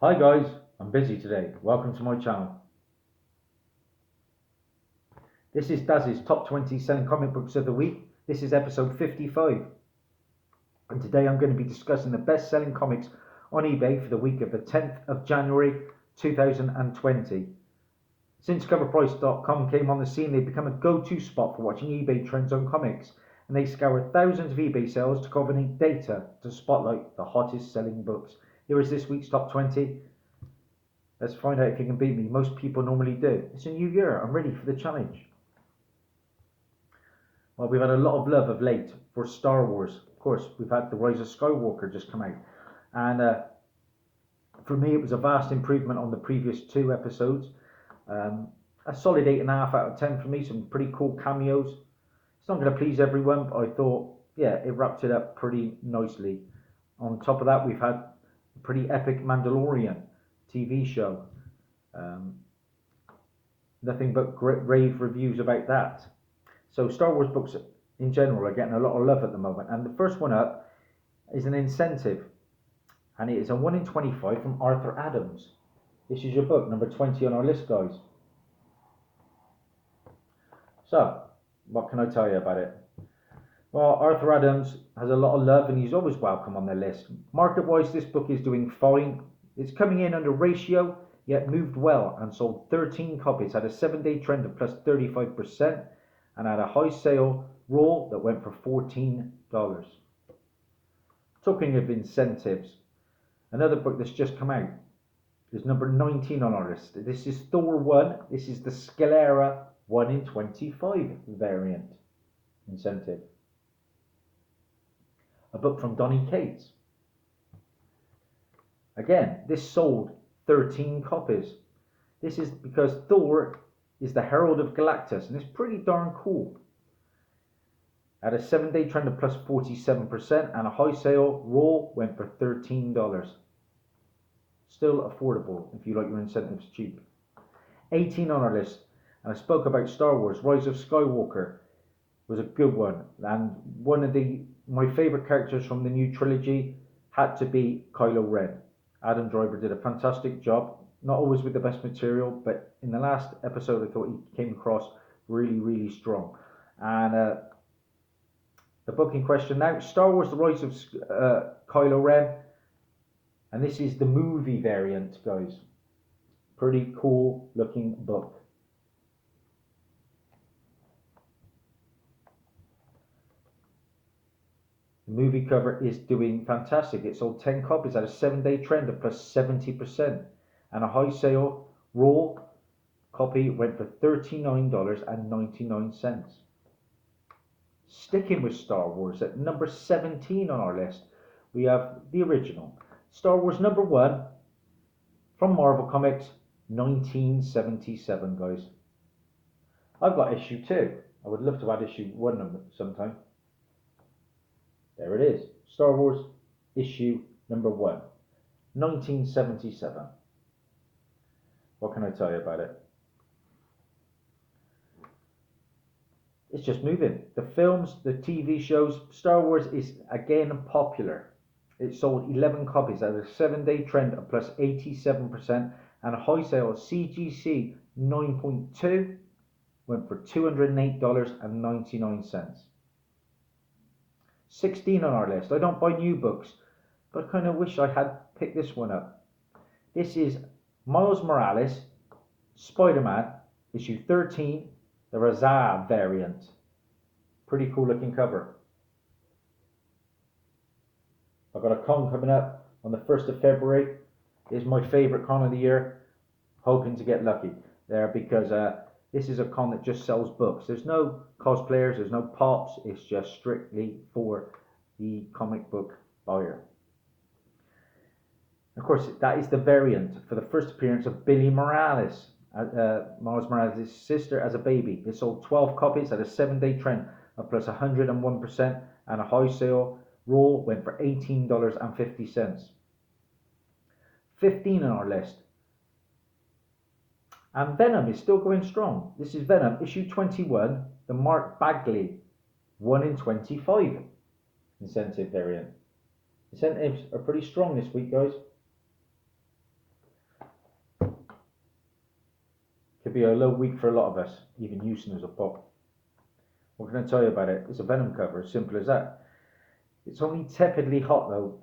Hi guys, I'm busy today. Welcome to my channel. This is Dazzie's top 20 selling comic books of the week. This is episode 55. And today I'm going to be discussing the best selling comics on eBay for the week of the 10th of January 2020. Since coverprice.com came on the scene, they've become a go-to spot for watching eBay trends on comics. And they scour thousands of eBay sales to culminate data to spotlight the hottest selling books. Here is this week's top 20. Let's find out if you can beat me. Most people normally do. It's a new year. I'm ready for the challenge. Well, we've had a lot of love of late for Star Wars. Of course, we've had The Rise of Skywalker just come out. And for me, it was a vast improvement on the previous two episodes. A solid 8.5 out of 10 for me. Some pretty cool cameos. It's not going to please everyone, but I thought, yeah, it wrapped it up pretty nicely. On top of that, we've had a pretty epic Mandalorian TV show. Nothing but great rave reviews about that. So Star Wars books in general are getting a lot of love at the moment. And the first one up is an incentive. And it is a 1 in 25 from Arthur Adams. This is your book, number 20 on our list, guys. So, what can I tell you about it? Well, Arthur Adams has a lot of love and he's always welcome on the list. Market-wise, this book is doing fine. It's coming in under ratio, yet moved well and sold 13 copies. Had a 7-day trend of plus 35% and had a high sale raw that went for $14. Talking of incentives, another book that's just come out is number 19 on our list. This is Thor 1. This is the Scalera 1 in 25 variant incentive. A book from Donny Cates. Again, this sold 13 copies. This is because Thor is the Herald of Galactus, and it's pretty darn cool. At a 7-day trend of plus 47% and a high sale, raw went for $13. Still affordable if you like your incentives cheap. 18 on our list, and I spoke about Star Wars. Rise of Skywalker was a good one, and one of my favourite characters from the new trilogy had to be Kylo Ren. Adam Driver did a fantastic job, not always with the best material, but in the last episode I thought he came across really, really strong. And the book in question now, Star Wars The Rise of Kylo Ren, and this is the movie variant, guys. Pretty cool looking book. The movie cover is doing fantastic. It sold 10 copies at a 7-day trend of plus 70% and a high sale raw copy went for $39.99. Sticking with Star Wars, at number 17 on our list, we have the original Star Wars number 1 from Marvel Comics, 1977, guys. I've got issue 2. I would love to add issue 1 sometime. There it is. Star Wars issue number 1, 1977. What can I tell you about it? It's just moving. The films, the TV shows, Star Wars is again popular. It sold 11 copies at a 7-day trend of plus 87% and a high sale CGC 9.2 went for $208.99. 16 on our list. I don't buy new books, but I kind of wish I had picked this one up. This is Miles Morales, Spider-Man, issue 13, the Raza variant. Pretty cool looking cover. I've got a con coming up on the 1st of February. It's my favourite con of the year. Hoping to get lucky there because this is a con that just sells books. There's no cosplayers, there's no pops. It's just strictly for the comic book buyer. Of course, that is the variant for the first appearance of Billy Morales, Miles Morales' sister as a baby. It sold 12 copies at a 7-day trend of plus 101% and a high sale raw went for $18.50. 15 on our list. And Venom is still going strong. This is Venom, issue 21, the Mark Bagley 1 in 25 incentive variant. Incentives are pretty strong this week, guys. Could be a low week for a lot of us, even you snooze of pop. What can I tell you about it? It's a Venom cover, simple as that. It's only tepidly hot though,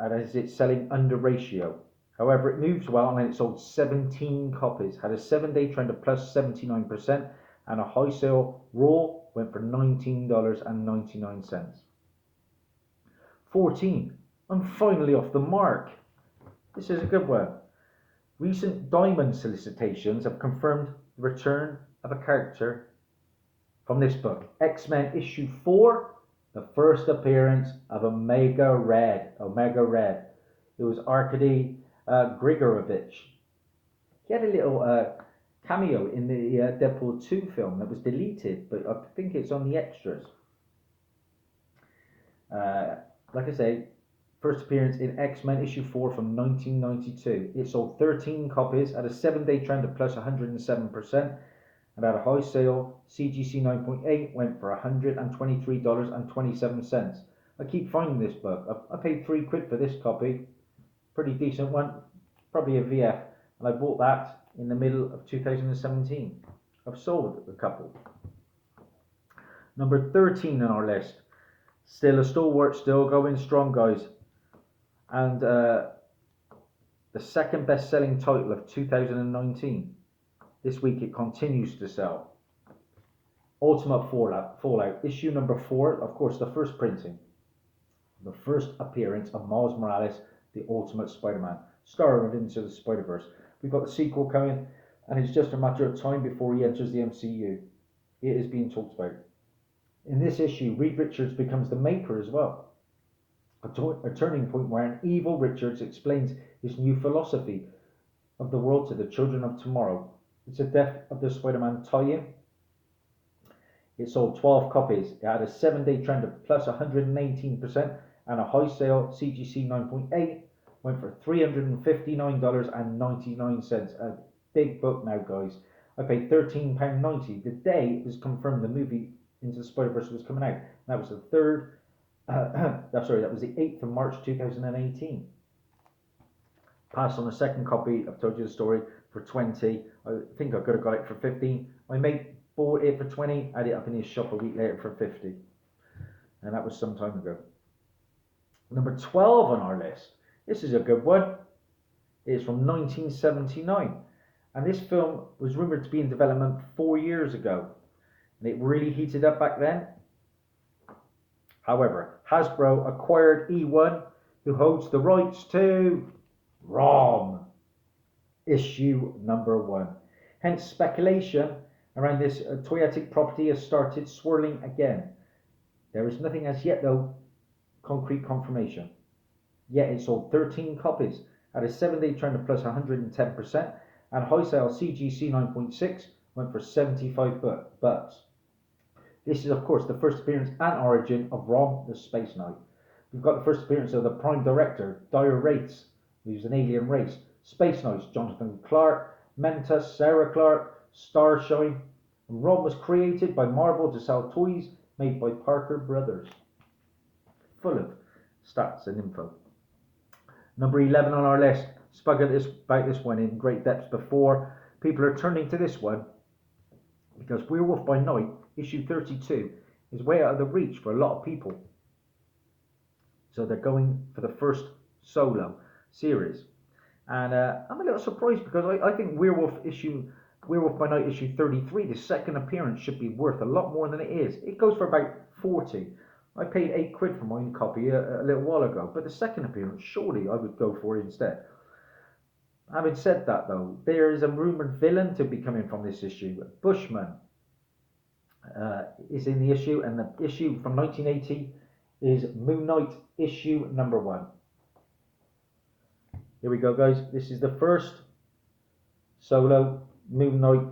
as it's selling under ratio. However, it moves well and it sold 17 copies, had a 7-day trend of plus 79%, and a high sale raw went for $19.99. 14. I'm finally off the mark. This is a good one. Recent Diamond solicitations have confirmed the return of a character from this book. X-Men issue 4, the first appearance of Omega Red. It was Arkady Grigorovich. He had a little cameo in the Deadpool 2 film that was deleted, but I think it's on the extras. Like I say, first appearance in X-Men issue 4 from 1992. It sold 13 copies at a 7-day trend of plus 107%, and at a high sale, CGC 9.8 went for $123.27. I keep finding this book. I paid £3 for this copy. Pretty decent one, probably a VF, and I bought that in the middle of 2017. I've sold a couple. Number 13 on our list. Still a stalwart, still going strong, guys. And the second best-selling title of 2019. This week it continues to sell. Ultimate Fallout, issue number 4, of course, the first printing. The first appearance of Miles Morales, the Ultimate Spider-Man, star of Into the Spider-Verse. We've got the sequel coming, and it's just a matter of time before he enters the MCU. It is being talked about. In this issue, Reed Richards becomes the Maker as well. A turning point where an evil Richards explains his new philosophy of the world to the children of tomorrow. It's a Death of the Spider-Man tie-in. It sold 12 copies. It had a 7-day trend of plus 118%, and a high sale, CGC 9.8, went for $359.99. A big book now, guys. I paid £13.90 the day it was confirmed the movie Into the Spider-Verse was coming out. That was the 8th of March 2018. Passed on a second copy. I've told you the story for 20. I think I could have got it for 15. My mate bought it for 20. Had it up in his shop a week later for 50, and that was some time ago. Number 12 on our list. This is a good one. It's from 1979, and this film was rumored to be in development 4 years ago, and it really heated up back then. However, Hasbro acquired E1, who holds the rights to ROM, issue number 1. Hence, speculation around this toyetic property has started swirling again. There is nothing as yet, though, concrete confirmation. Yet it sold 13 copies at a 7-day trend of plus 110%, and high sale CGC 9.6 went for 75 bucks. This is, of course, the first appearance and origin of Rom the Space Knight. We've got the first appearance of the Prime Director, Dire Wraiths, who's an alien race. Space Knights, Jonathan Clark, Mentas, Sarah Clark, Starshine. And Rom was created by Marvel to sell toys made by Parker Brothers. Full of stats and info. Number 11 on our list. Spoke about this one in great depth before. People are turning to this one because Werewolf by Night, issue 32, is way out of the reach for a lot of people. So they're going for the first solo series. And I'm a little surprised because I think Werewolf by Night issue 33, the second appearance, should be worth a lot more than it is. It goes for about 40. I paid £8 for mine copy a little while ago, but the second appearance, surely I would go for it instead. Having said that, though, there is a rumoured villain to be coming from this issue. Bushman is in the issue, and the issue from 1980 is Moon Knight issue number 1. Here we go, guys. This is the first solo Moon Knight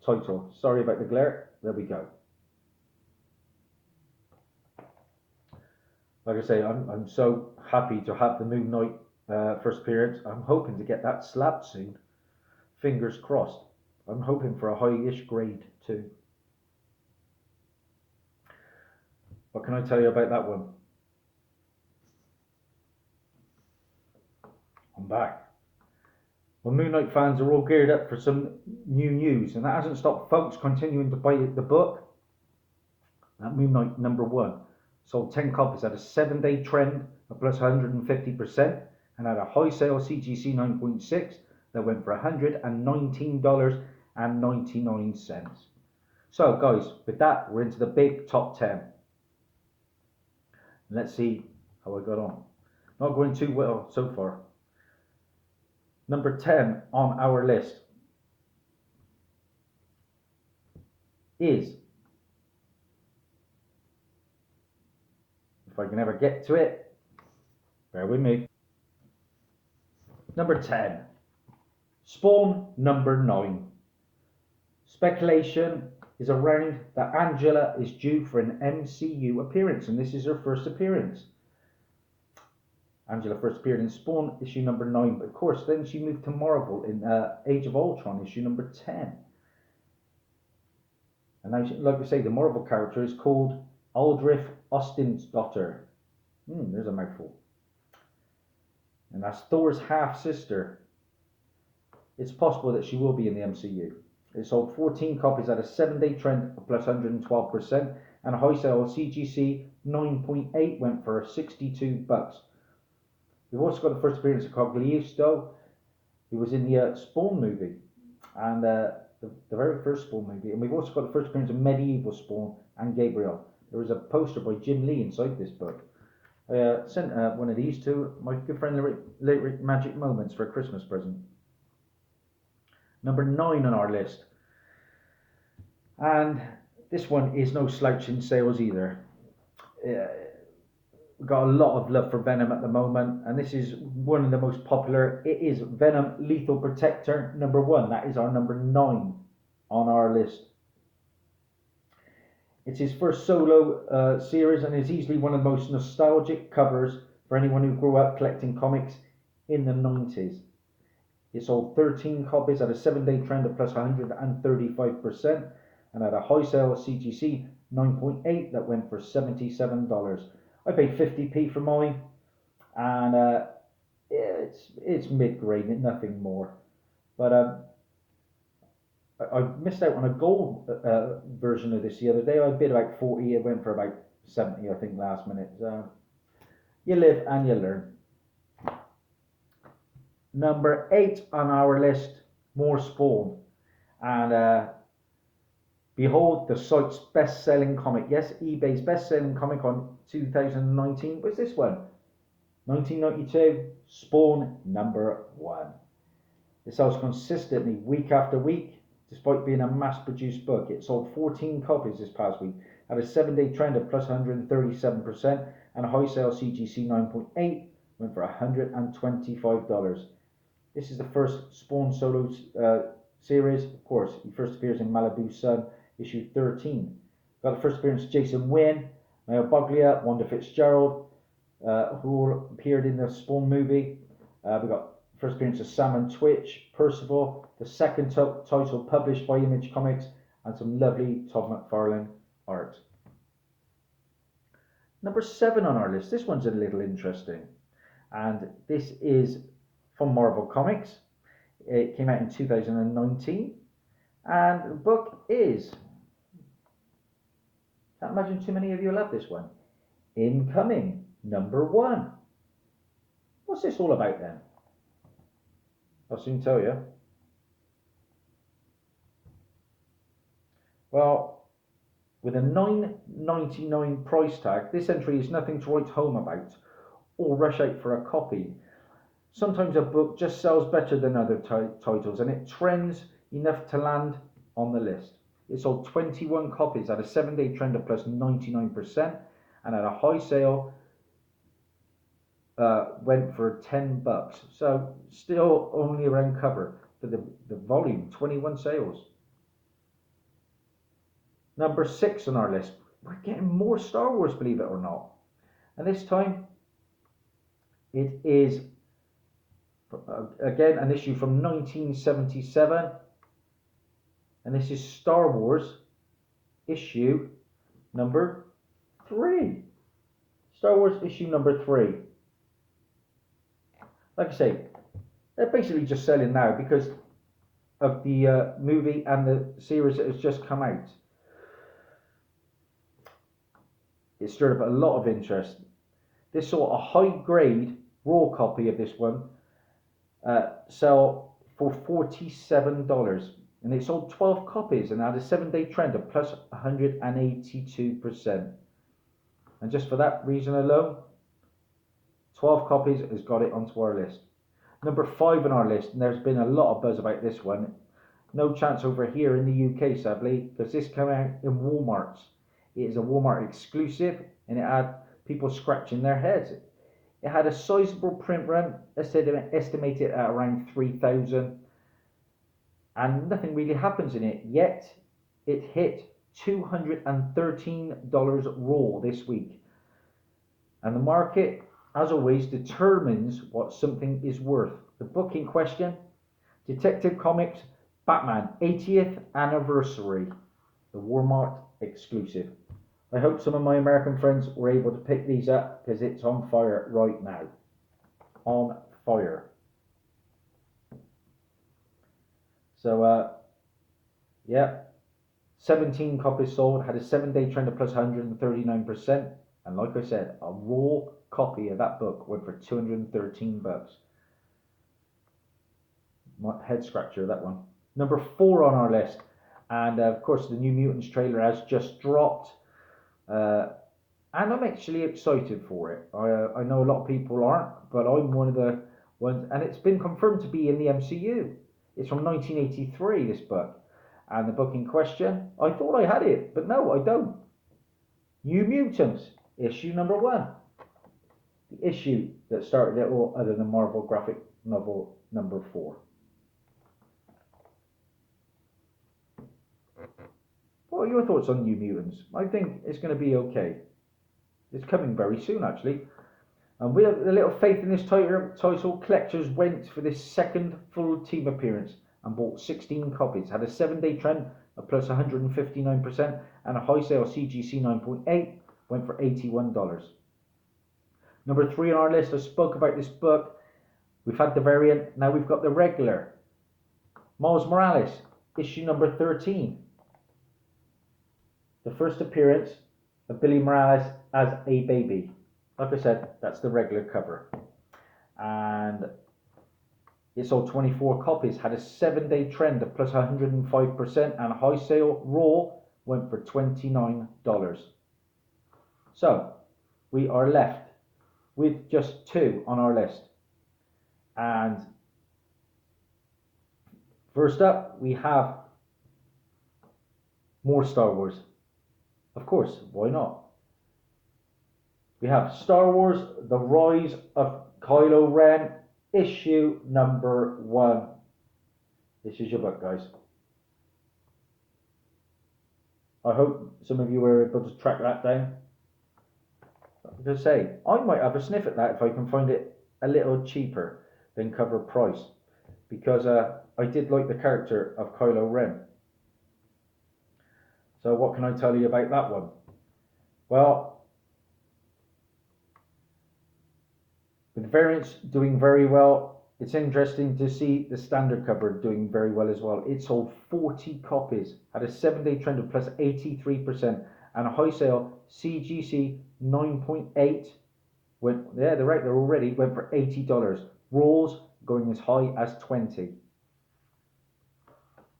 title. Sorry about the glare. There we go. Like I say, I'm so happy to have the Moon Knight first appearance. I'm hoping to get that slapped soon. Fingers crossed. I'm hoping for a high-ish grade too. What can I tell you about that one? I'm back. Well, Moon Knight fans are all geared up for some new news, and that hasn't stopped folks continuing to buy the book. That Moon Knight #1 sold 10 copies at a 7-day trend of plus 150%, and at a high sale CGC 9.6 that went for $119.99. So guys, with that, we're into the big top 10. Let's see how I got on. Not going too well so far. Number 10 on our list is, if I can ever get to it, bear with me. Number 10, Spawn #9. Speculation is around that Angela is due for an MCU appearance, and this is her first appearance. Angela first appeared in Spawn issue #9, but of course then she moved to Marvel in Age of Ultron issue #10. And now, like I say, the Marvel character is called Aldrich Austin's daughter. There's a mouthful. And that's Thor's half-sister. It's possible that she will be in the MCU. It sold 14 copies at a 7-day trend of plus 112%, and a high sale CGC 9.8 went for $62. We've also got the first appearance of Coglisto, who was in the Spawn movie, and the very first Spawn movie. And we've also got the first appearance of Medieval Spawn and Gabriel. There was a poster by Jim Lee inside this book. I sent one of these to my good friend Lyric Magic Moments for a Christmas present. Number 9 on our list. And this one is no slouch in sales either. We've got a lot of love for Venom at the moment, and this is one of the most popular. It is Venom Lethal Protector #1. That is our number 9 on our list. It's his first solo series, and is easily one of the most nostalgic covers for anyone who grew up collecting comics in the 90s. It sold 13 copies at a 7-day trend of plus 135%, and at a high sale CGC 9.8 that went for $77. I paid 50p for mine, and it's mid-grade, nothing more. But I missed out on a gold version of this the other day. I bid about 40, it went for about 70, I think, last minute. So you live and you learn. Number 8 on our list, more Spawn. And behold, the site's best-selling comic. Yes, eBay's best-selling comic on 2019 was this one. 1992, Spawn #1. It sells consistently week after week, despite being a mass-produced book. It sold 14 copies this past week at a 7-day trend of plus 137%, and a high sale CGC 9.8 went for $125. This is the first Spawn solo series. Of course, he first appears in Malibu Sun, issue 13. Got the first appearance of Jason Wynn, Mayor Boglia, Wanda Fitzgerald, who all appeared in the Spawn movie. We got first appearance of Sam and Twitch, Percival, the second title published by Image Comics, and some lovely Todd McFarlane art. Number 7 on our list. This one's a little interesting, and this is from Marvel Comics. It came out in 2019, and the book is, can't imagine too many of you will have this one, Incoming #1. What's this all about then? I'll soon tell you. Well, with a $9.99 price tag, this entry is nothing to write home about or rush out for a copy. Sometimes a book just sells better than other titles, and it trends enough to land on the list. It sold 21 copies at a 7-day trend of plus 99%, and at a high sale went for $10. So still only around cover for the volume, 21 sales. Number 6 on our list. We're getting more Star Wars, believe it or not. And this time it is again an issue from 1977, and this is Star Wars issue number 3. Star Wars issue number 3. Like I say, They're basically just selling now because of the movie and the series that has just come out. It stirred up a lot of interest. This saw a high grade raw copy of this one sell for $47, and it sold 12 copies and had a 7-day trend of plus 182%. And just for that reason alone, 12 copies has got it onto our list. Number 5 on our list, and there's been a lot of buzz about this one. No chance over here in the UK, sadly, because this came out in Walmart's. It is a Walmart exclusive, and it had people scratching their heads. It had a sizable print run, estimated at around 3,000, and nothing really happens in it. Yet, it hit $213 raw this week. And the market, as always, determines what something is worth. The book in question, Detective Comics Batman 80th Anniversary, the Walmart exclusive. I hope some of my American friends were able to pick these up because it's on fire right now. On fire. So, yeah, 17 copies sold, had a 7-day trend of plus 139%. And like I said, a raw copy of that book went for $213. My head scratcher, that one. Number 4 on our list. And of course, the New Mutants trailer has just dropped. And I'm actually excited for it. I know a lot of people aren't, but I'm one of the ones, and it's been confirmed to be in the MCU. It's from 1983, this book. And the book in question, I thought I had it, but no, I don't. New Mutants, issue number 1. The issue that started it all other than Marvel graphic novel number 4. What are your thoughts on New Mutants? I think it's going to be okay. It's coming very soon, actually. And with a little faith in this title, collectors went for this second full team appearance and bought 16 copies. Had a 7-day trend of plus 159% and a high sale CGC 9.8 went for $81. Number 3 on our list, I spoke about this book. We've had the variant, now we've got the regular. Miles Morales, issue number 13. The first appearance of Billy Morales as a baby. Like I said, that's the regular cover. And it sold 24 copies, had a 7-day trend of plus 105%, and a high sale raw went for $29. So, we are left with just 2 on our list. And first up, we have more Star Wars. Of course, why not? We have Star Wars, The Rise of Kylo Ren, issue number 1. This is your book, guys. I hope some of you were able to track that down. I'm going to say, I might have a sniff at that if I can find it a little cheaper than cover price. Because I did like the character of Kylo Ren. So what can I tell you about that one? Well, with variants doing very well, it's interesting to see the standard cover doing very well as well. It sold 40 copies, had a 7-day trend of plus 83%, and a high sale CGC 9.8 went, yeah, they're right there already, went for $80. Raws going as high as 20.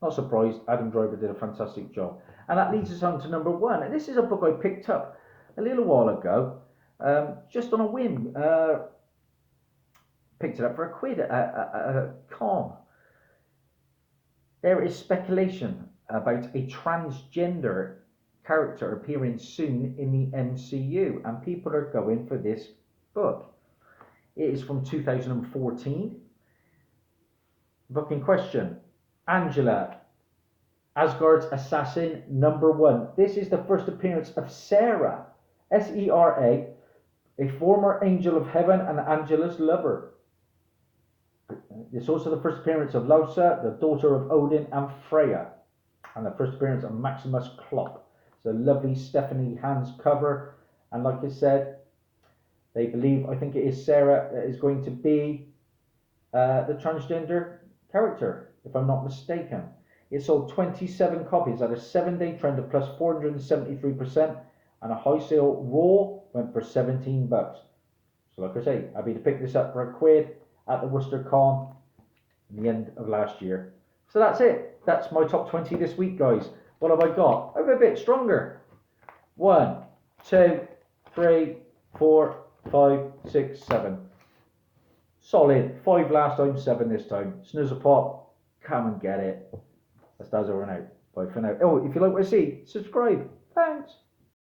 Not surprised, Adam Driver did a fantastic job. And that leads us on to number 1. And this is a book I picked up a little while ago, just on a whim. Picked it up for £1 at a con. There is speculation about a transgender character appearing soon in the MCU, and people are going for this book. It is from 2014. Book in question, Angela, Asgard's Assassin number 1. This is the first appearance of Sarah, S-E-R-A, a former angel of heaven and Angela's lover. It's also the first appearance of Lausa, the daughter of Odin and Freya, and the first appearance of Maximus Klopp. It's a lovely Stephanie Hans cover, and like I said, they believe, I think it is Sarah, that is going to be the transgender character, if I'm not mistaken. It sold 27 copies at a 7-day trend of plus 473%, and a high sale raw went for $17. So like I say, happy to pick this up for £1 at the Worcester Con in the end of last year. So that's it. That's my top 20 this week, guys. What have I got? I'm a bit stronger. 1, 2, 3, 4, 5, 6, 7. Solid. 5 last time, 7 this time. Snooze a pop. Come and get it. That's Dazzie over and out. Bye for now. Oh, if you like what I see, subscribe. Thanks.